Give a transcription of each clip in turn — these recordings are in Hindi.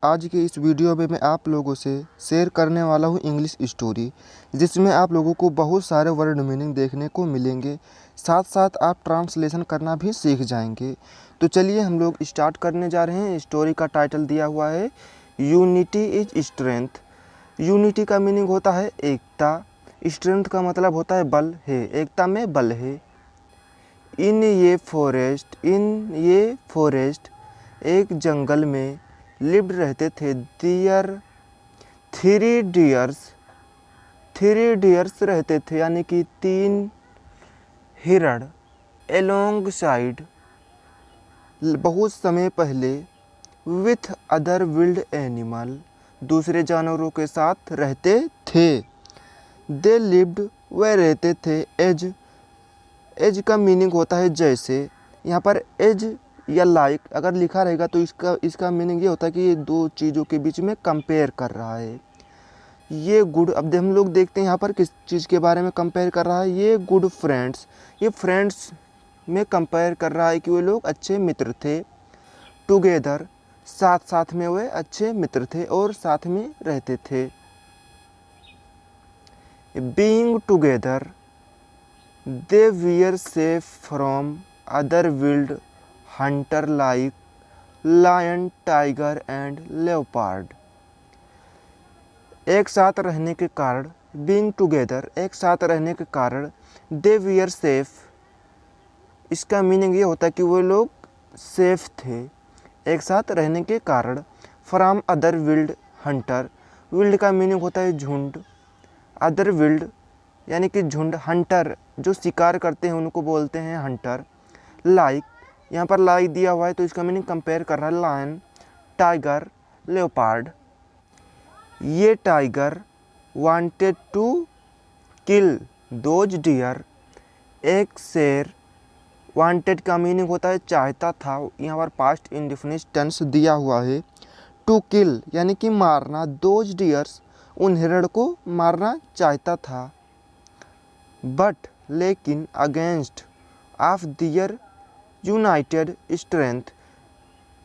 आज के इस वीडियो में मैं आप लोगों से शेयर करने वाला हूँ इंग्लिश स्टोरी, जिसमें आप लोगों को बहुत सारे वर्ड मीनिंग देखने को मिलेंगे। साथ साथ आप ट्रांसलेशन करना भी सीख जाएंगे। तो चलिए हम लोग स्टार्ट करने जा रहे हैं। स्टोरी का टाइटल दिया हुआ है यूनिटी इज स्ट्रेंथ। यूनिटी का मीनिंग होता है एकता, स्ट्रेंथ का मतलब होता है बल है, एकता में बल है। इन ये फॉरेस्ट एक जंगल में लिव्ड रहते थे डियर थ्री डियर्स रहते थे, यानी कि 3 हिरण। एलोंग साइड बहुत समय पहले, विथ अदर विल्ड एनिमल दूसरे जानवरों के साथ रहते थे। दे लिव्ड वह रहते थे। एज का मीनिंग होता है जैसे। यहाँ पर एज या लाइक अगर लिखा रहेगा तो इसका मीनिंग ये होता है कि ये दो चीज़ों के बीच में कंपेयर कर रहा है। ये गुड, अब हम लोग देखते हैं यहाँ पर किस चीज़ के बारे में कंपेयर कर रहा है। ये गुड फ्रेंड्स, ये फ्रेंड्स में कंपेयर कर रहा है कि वे लोग अच्छे मित्र थे। टुगेदर साथ में वे अच्छे मित्र थे और साथ में रहते थे। Being together they were safe from other wild hunter like lion, tiger and leopard. एक साथ रहने के कारण, बीइंग टुगेदर एक साथ रहने के कारण, दे वीयर सेफ, इसका मीनिंग ये होता है कि वो लोग सेफ थे एक साथ रहने के कारण। From other wild hunter, wild का मीनिंग होता है झुंड, अदर विल्ड यानी कि झुंड, हंटर जो शिकार करते हैं उनको बोलते हैं हंटर। लाइक, यहाँ पर लाइक दिया हुआ है तो इसका मीनिंग कंपेयर कर रहा है लायन, टाइगर, लेपर्ड। ये tiger wanted to kill those deer, एक शेर, वांटेड का मीनिंग होता है चाहता था, यहाँ पर पास्ट इंडेफिनिट टेंस दिया हुआ है। टू किल यानी कि मारना, दोज डियर्स उन हिरण को मारना चाहता था। बट लेकिन against of their united strength,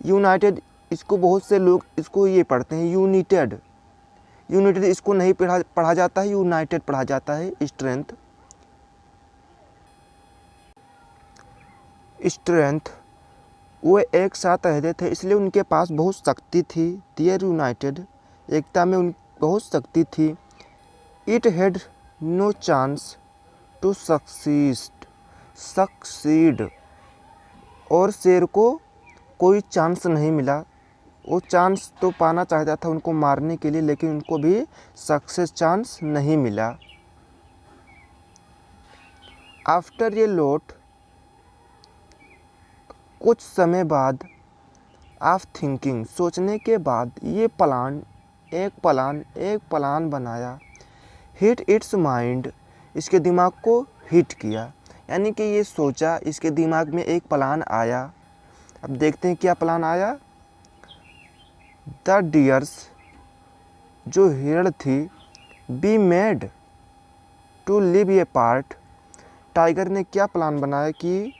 united इसको बहुत से लोग इसको ये पढ़ते हैं यूनिटेड, यूनाइटेड इसको नहीं पढ़ा जाता है, यूनाइटेड पढ़ा जाता है। स्ट्रेंथ वो एक साथ रहते थे इसलिए उनके पास बहुत शक्ति थी। दियर यूनाइटेड एकता में उन बहुत शक्ति थी। It had no chance to succeed, और शेर को कोई चांस नहीं मिला। वो चांस तो पाना चाहता था उनको मारने के लिए, लेकिन उनको भी सक्सेस चांस नहीं मिला। आफ्टर ये लॉट, कुछ समय बाद, ऑफ थिंकिंग सोचने के बाद, ये एक प्लान बनाया। हिट इट्स माइंड, इसके दिमाग को हिट किया, यानी कि ये सोचा, इसके दिमाग में एक प्लान आया। अब देखते हैं क्या प्लान आया। द डियर्स जो हिरण थी, be made to live apart, tiger ने क्या प्लान बनाया कि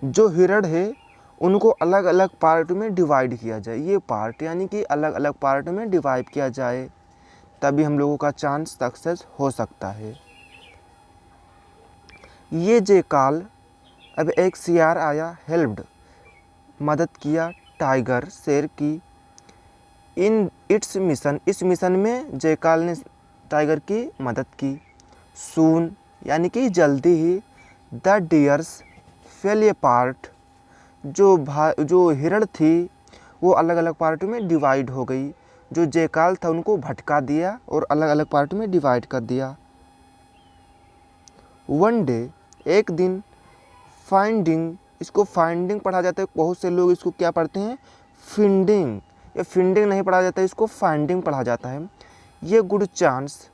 जो हिरण है उनको अलग अलग पार्ट में डिवाइड किया जाए। ये पार्ट यानी कि अलग अलग पार्ट में डिवाइड किया जाए, तभी हम लोगों का चांस सक्सेस हो सकता है। ये जेकाल, अब एक सियार आया, हेल्प्ड मदद किया टाइगर शेर की, इन इट्स मिशन इस मिशन में जेकाल ने टाइगर की मदद की। सून यानी कि जल्दी ही, the deers fell a part, जो हिरण थी वो अलग अलग पार्ट में डिवाइड हो गई। जो जेकाल था उनको भटका दिया और अलग अलग पार्ट में डिवाइड कर दिया। वन डे एक दिन, फाइंडिंग इसको फाइंडिंग पढ़ा जाता है, बहुत से लोग इसको क्या पढ़ते हैं फिंडिंग, ये फिंडिंग नहीं पढ़ा जाता है, इसको फाइंडिंग पढ़ा जाता है। ये गुड चांस,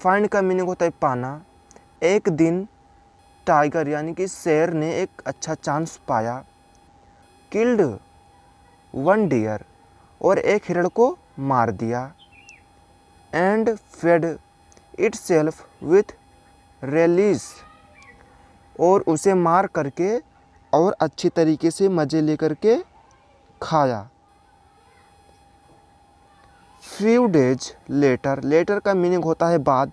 फाइंड का मीनिंग होता है पाना। एक दिन टाइगर यानी कि शेर ने एक अच्छा चांस पाया। किल्ड वन डियर, और एक हिरण को मार दिया। And fed itself with relish, और उसे मार करके और अच्छी तरीके से मज़े लेकर के खाया। फ्यू डेज लेटर, लेटर का मीनिंग होता है बाद,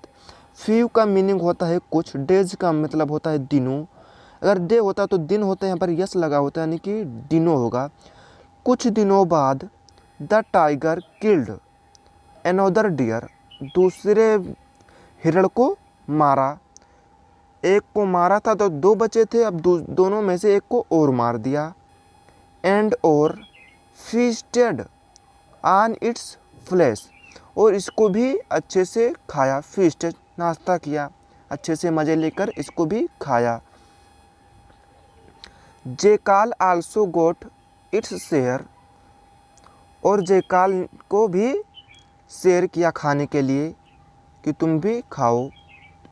फ्यू का मीनिंग होता है कुछ, डेज का मतलब होता है दिनों। अगर डे होता तो दिन होता है, यहाँ पर यस लगा होता है यानी कि दिनों होगा। कुछ दिनों बाद the tiger killed another deer, दूसरे हिरण को मारा। एक को मारा था तो दो बचे थे, अब दोनों में से एक को और मार दिया। एंड और फीस्टेड ऑन इट्स फ्लैश, और इसको भी अच्छे से खाया। फीस्ट नाश्ता किया, अच्छे से मज़े लेकर इसको भी खाया। जेकाल आल्सो गोट इट्स शेयर, और जेकाल को भी शेयर किया खाने के लिए कि तुम भी खाओ।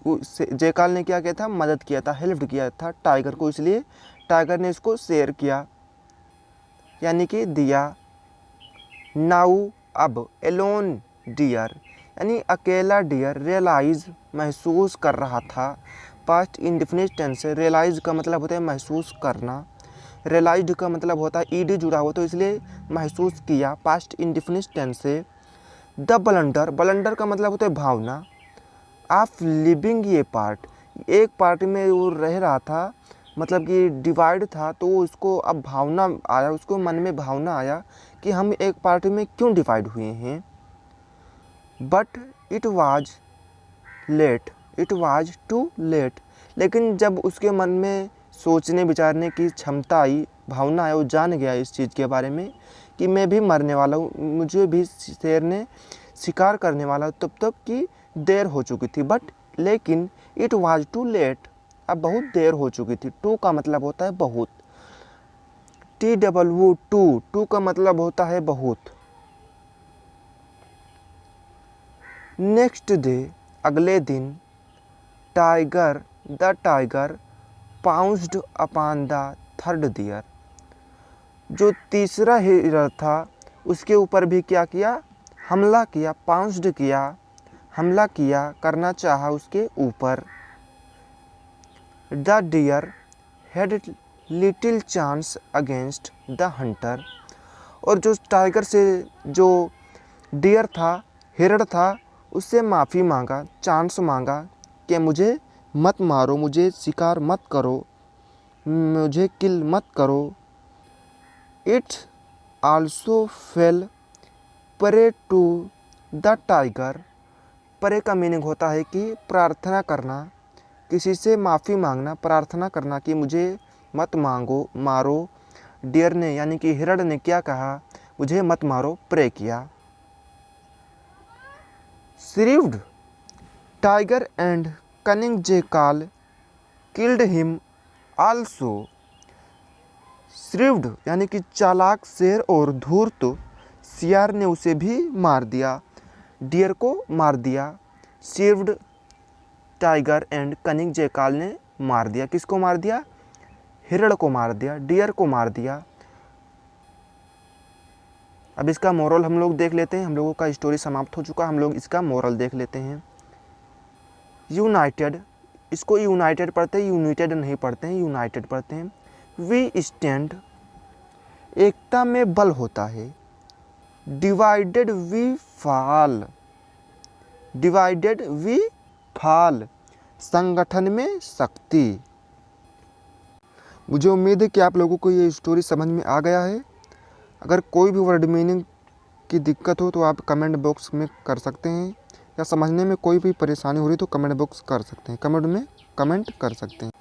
जेकाल ने क्या किया था, मदद किया था, हेल्प किया था टाइगर को, इसलिए टाइगर ने इसको शेयर किया यानी कि दिया। नाउ अब एलोन डियर, यानी अकेला डियर रियलाइज महसूस कर रहा था। पास्ट इंडेफिनिट टेंस से रियलाइज का मतलब होता है महसूस करना, रियलाइज्ड का मतलब होता है ईडी जुड़ा हुआ, तो इसलिए महसूस किया पास्ट इंडेफिनिट टेंस से। द बलंडर, बलंडर का मतलब होता है भावना। ऑफ लिविंग ये पार्ट, एक पार्ट में वो रह रहा था, मतलब कि डिवाइड था, तो उसको अब भावना आया, उसको मन में भावना आया कि हम एक पार्ट में क्यों डिवाइड हुए हैं। But it was late, it was too late, लेकिन जब उसके मन में सोचने विचारने की क्षमता आई, भावना आया, वो जान गया इस चीज़ के बारे में कि मैं भी मरने वाला हूँ, मुझे भी शेर ने शिकार करने वाला, तब तक कि देर हो चुकी थी। बट लेकिन इट वाज टू लेट, अब बहुत देर हो चुकी थी। टू का मतलब होता है बहुत, TW टू, टू का मतलब होता है बहुत। नेक्स्ट डे, अगले दिन, tiger the tiger pounced upon the third deer, जो तीसरा हिरण था उसके ऊपर भी क्या किया, हमला किया। पाउंस्ड किया, हमला किया, करना चाहा उसके ऊपर। The deer had little chance against the hunter, और जो टाइगर से जो डियर था, हिरण था, उससे माफ़ी मांगा, चांस मांगा कि मुझे मत मारो, मुझे शिकार मत करो, मुझे किल मत करो। It also fell prey to the tiger, prey का मीनिंग होता है कि प्रार्थना करना, किसी से माफ़ी मांगना, प्रार्थना करना कि मुझे मत मारो। डियर ने यानी कि हिरण ने क्या कहा, मुझे मत मारो, प्रे किया। Shrewd tiger and cunning jackal killed him also, shrewd यानी कि चालाक शेर और धूर्त सियार ने उसे भी मार दिया, डियर को मार दिया। श्रीव्ड टाइगर एंड कनिंग जेकाल ने मार दिया, किसको मार दिया, हिरण को मार दिया, डियर को मार दिया। अब इसका मोरल हम लोग देख लेते हैं, हम लोगों का स्टोरी समाप्त हो चुका, हम लोग इसका मोरल देख लेते हैं। यूनाइटेड, इसको यूनाइटेड पढ़ते हैं, यूनाइटेड नहीं पढ़ते हैं, यूनाइटेड पढ़ते हैं। वी स्टैंड, एकता में बल होता है। Divided we fall, divided we fall, संगठन में शक्ति। मुझे उम्मीद है कि आप लोगों को ये स्टोरी समझ में आ गया है। अगर कोई भी वर्ड मीनिंग की दिक्कत हो तो आप कमेंट बॉक्स में कर सकते हैं, या समझने में कोई भी परेशानी हो रही तो कमेंट बॉक्स कर सकते हैं, कमेंट में कमेंट कर सकते हैं।